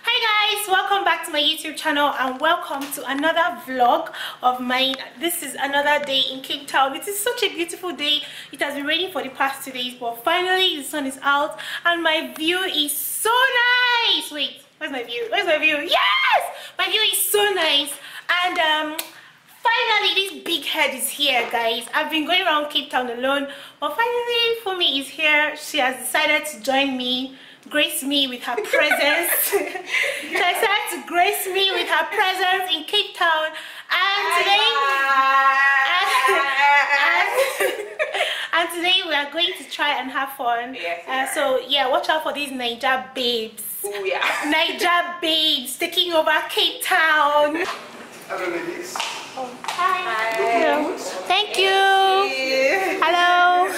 Hi guys, welcome back to my YouTube channel and welcome to another vlog of mine. This is another day in Cape Town. It is such a beautiful day. It has been raining for the past 2 days, but finally the sun is out and my view is so nice. Wait, where's my view? Where's my view? Yes! My view is so nice. And finally this big head is here, guys. I've been going around Cape Town alone, but finally Fumi is here. She has decided to join me, grace me with her presence. She decided to grace me with her presence in Cape Town, and today we are going to try and have fun. Yes. So yeah, watch out for these Niger babes. Ooh, yeah. Niger babes taking over Cape Town. Hello, ladies. Oh, hi. Hi. Hello. Thank you. Hello.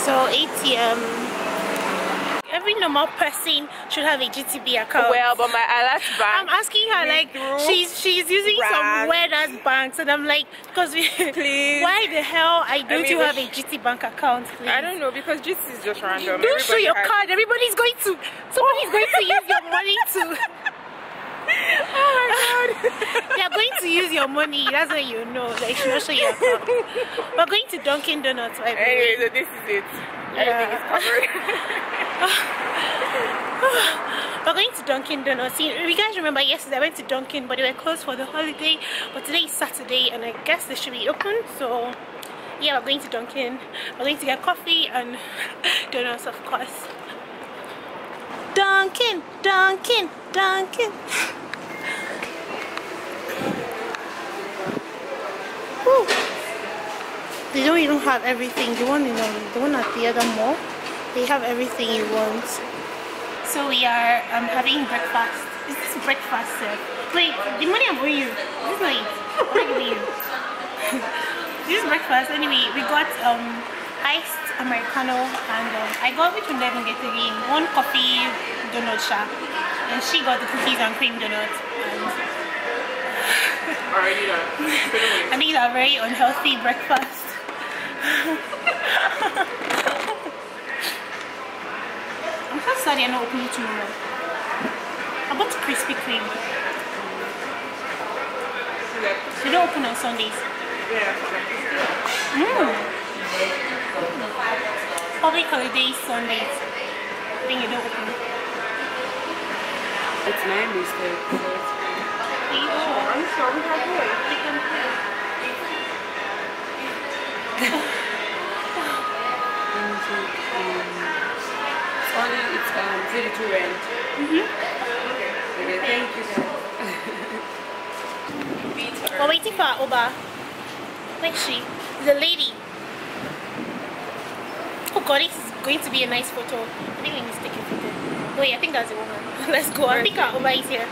So ATM, every normal person should have a GTB account. Well, but my alert bank, I'm asking her, like, she's using some weird ass banks, and I'm like, because please, why the hell don't you have a GT bank account, please? I don't know, because GT is just random. Don't show your card. Somebody's going to use your money to. Oh my god. They are going to use your money. That's what you know. They should not show your account. We're going to Dunkin' Donuts. Anyway, so this is it. Everything is covered. We're going to Dunkin' Donuts. You guys remember yesterday I went to Dunkin', but they were closed for the holiday. But today is Saturday, and I guess they should be open. So yeah, we're going to Dunkin'. We're going to get coffee and donuts, of course. Dunkin', Dunkin', Dunkin'. Woo. They don't even have everything. The one at the other mall, they have everything you want. So we are having breakfast. Is this breakfast, sir? Wait, the money I'm owing you. This is not it. What am I giving you? This is breakfast. Anyway, we got iced Americano, and I got, which one did I get again? One coffee donut shop, and she got the cookies and cream donuts. Already done. I think it's a very unhealthy breakfast. I'm so sorry I'm not opening tomorrow. I bought Krispy Kreme. They don't open on Sundays. Public holidays, Sundays. I think you don't open. It's my mistake. I'm sorry, It's 32 rand. Okay, thank you. We're waiting for our Uber. Where is she? The lady. Oh god, this is going to be a nice photo. I think we need to take a photo. Wait, I think that's a woman. Let's go. I think our Uber is here.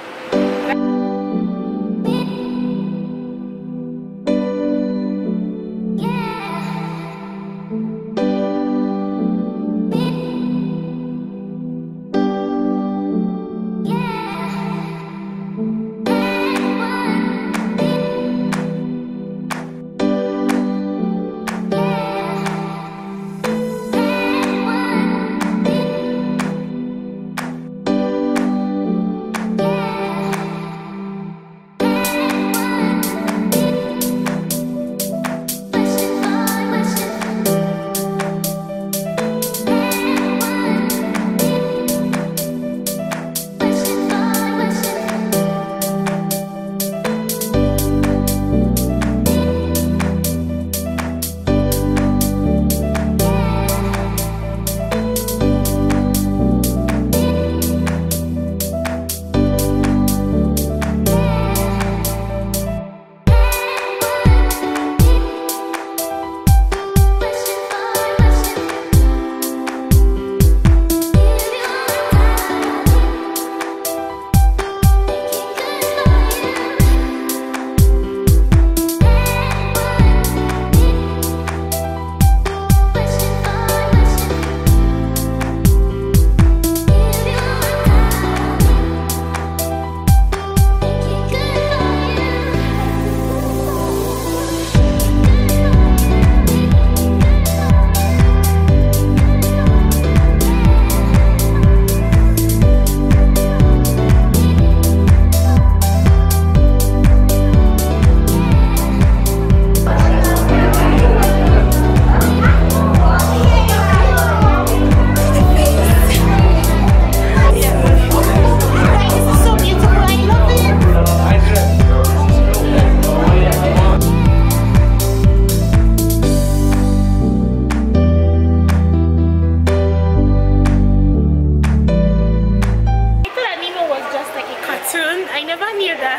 you that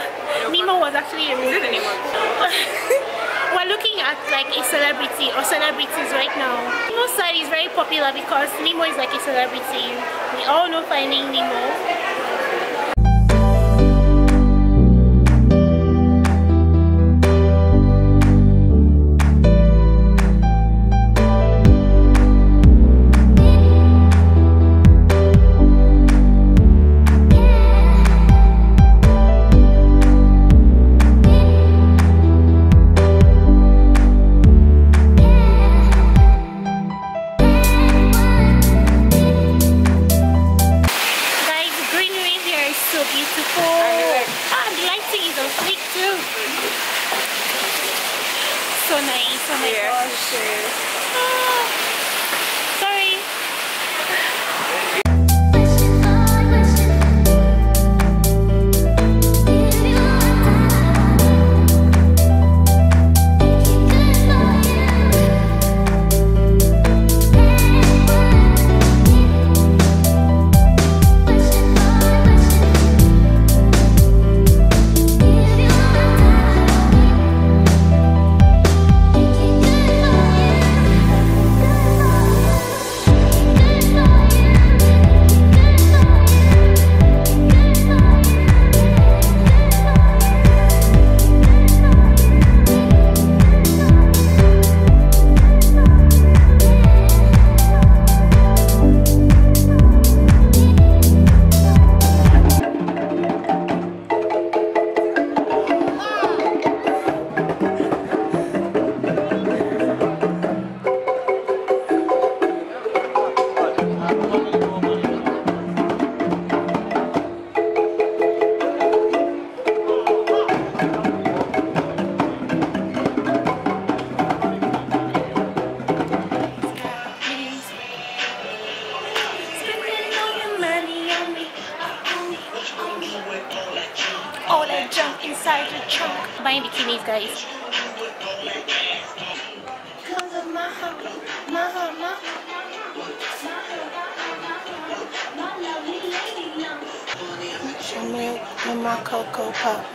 Nemo was actually a real fish. We're looking at like a celebrity or celebrities right now. Nemo's side is very popular because Nemo is like a celebrity. We all know Finding Nemo. So nice, oh my gosh. Oh, sorry. All that junk inside the trunk. Buying bikinis, guys. My Cocoa Pop.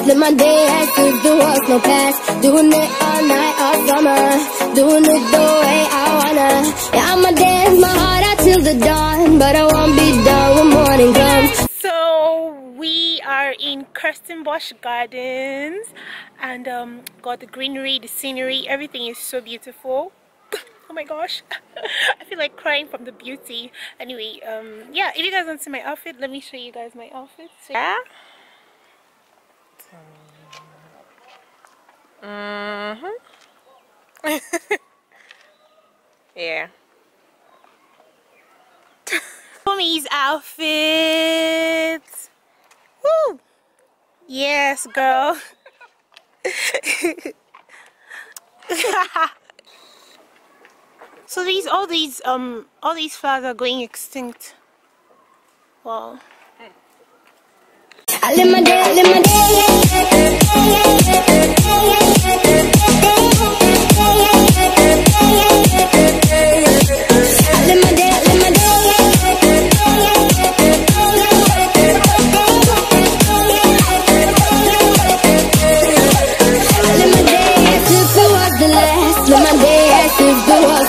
Live my day as if there was no past. Doing it all night, all summer. Doing it the way I wanna. Yeah, I'ma dance my heart out till the dawn, but I won't be done when morning comes. So we are in Kirstenbosch Gardens, and got the greenery, the scenery, everything is so beautiful. Oh my gosh. I feel like crying from the beauty. Anyway, yeah, if you guys want to see my outfit, let me show you guys my outfit. So, yeah. Yeah. Tommy's outfit. Woo! Yes, girl. So all these flowers are going extinct. Wow. I live my day, I live my day.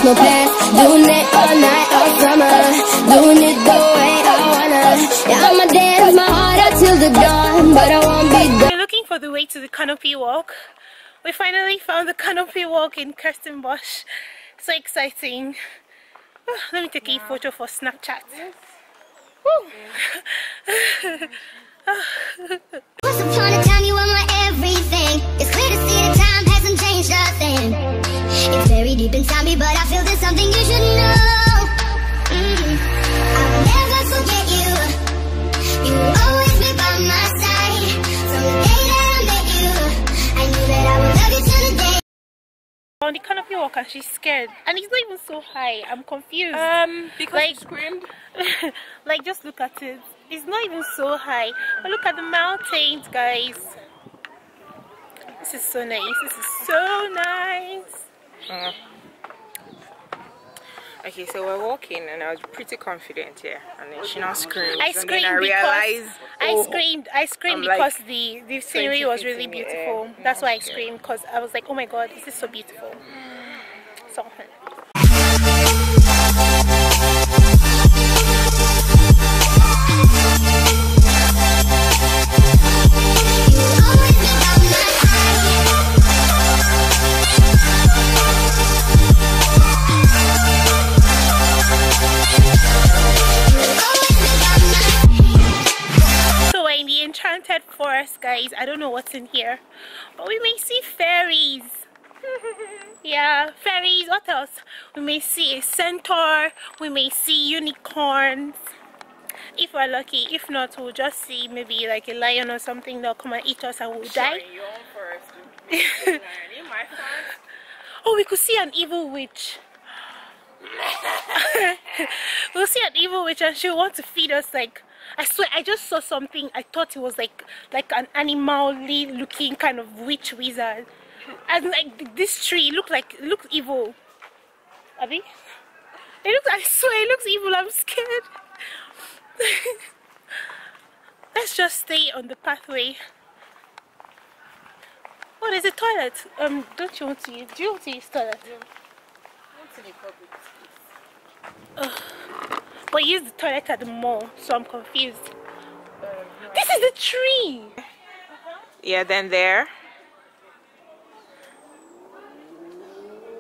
No past, doing it all night, all summer, doing it the way I wanna. Yeah, I'ma dance my heart out till the dawn, but I won't be done. We're looking for the way to the canopy walk. We finally found the canopy walk in Kirstenbosch. So exciting. Oh, let me take a photo for Snapchat. Once upon a time you were my everything. It's clear to see that time hasn't changed a thing. It's very deep inside me, but I feel there's something you should know. I will never forget you. You will always be by my side. From the day that I met you, I knew that I would love you till the day. On the canopy walk and she's scared. And it's not even so high. I'm confused. Because like, you screamed? like, just look at it. It's not even so high. But look at the mountains, guys. This is so nice. This is so nice. Okay, so we're walking and I was pretty confident here, and then she now screamed. I screamed because the scenery was really beautiful. That's why I screamed, because I was like, oh my god, this is so beautiful. So forest, guys. I don't know what's in here, but we may see fairies. Yeah, fairies. What else? We may see a centaur, we may see unicorns if we're lucky. If not, we'll just see maybe like a lion or something that'll come and eat us and we'll die. Oh, we could see an evil witch. We'll see an evil witch and she'll want to feed us. Like, I swear, I just saw something. I thought it was like an animal-y looking kind of witch wizard, and like this tree looked evil. Abby, it looks. I swear, it looks evil. I'm scared. Let's just stay on the pathway. Oh, there's a toilet. Don't you want to use? Do you want to use toilet? Yeah. But use the toilet at the mall, so I'm confused. This is the tree. Yeah, then there.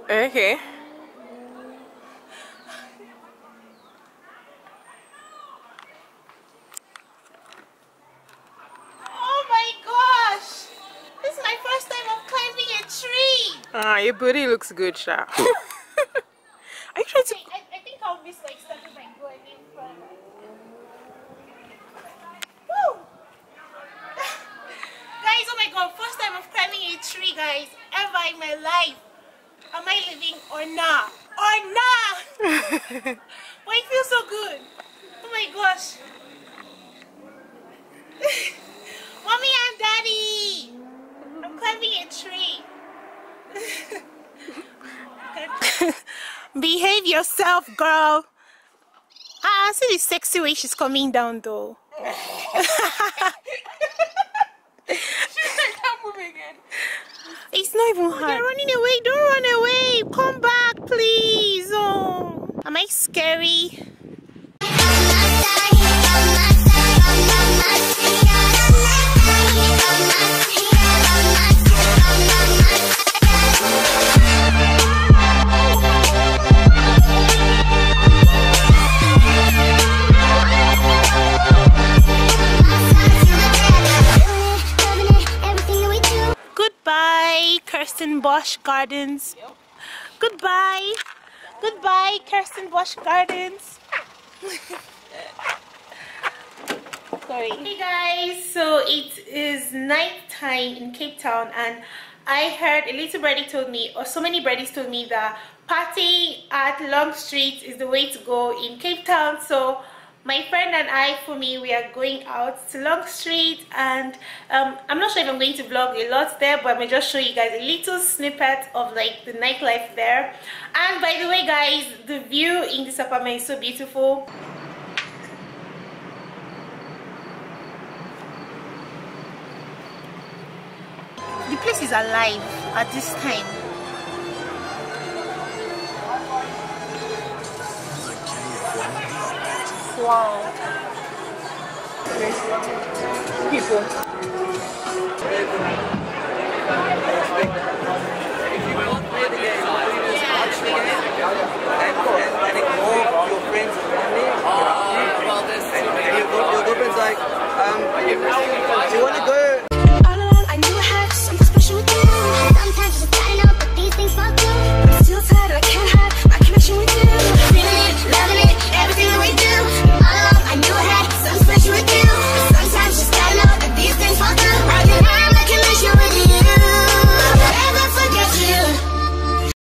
Okay. Oh my gosh! This is my first time of climbing a tree. Ah, your booty looks good, Sha. Are you trying to? I think I'll miss like stepping my go again further. Woo! Guys, oh my god, first time of climbing a tree, guys, ever in my life. Am I living or not? Or not? But it feels so good. Oh my gosh. Mommy and Daddy, I'm climbing a tree. Behave yourself, girl. Ah, see the sexy way she's coming down though. It's not even hard. You're running away. Don't run away. Come back, please. Oh, am I scary? Goodbye, Kirstenbosch Gardens. Yep. Goodbye. Goodbye, Kirstenbosch Gardens. Sorry. Hey guys, so it is night time in Cape Town, and I heard a little birdie told me, or so many birdies told me, that partying at Long Street is the way to go in Cape Town. So my friend and I, for me, we are going out to Long Street, and I'm not sure if I'm going to vlog a lot there, but I'm going to just show you guys a little snippet of like the nightlife there. And by the way guys, the view in this apartment is so beautiful. The place is alive at this time. Wow. People.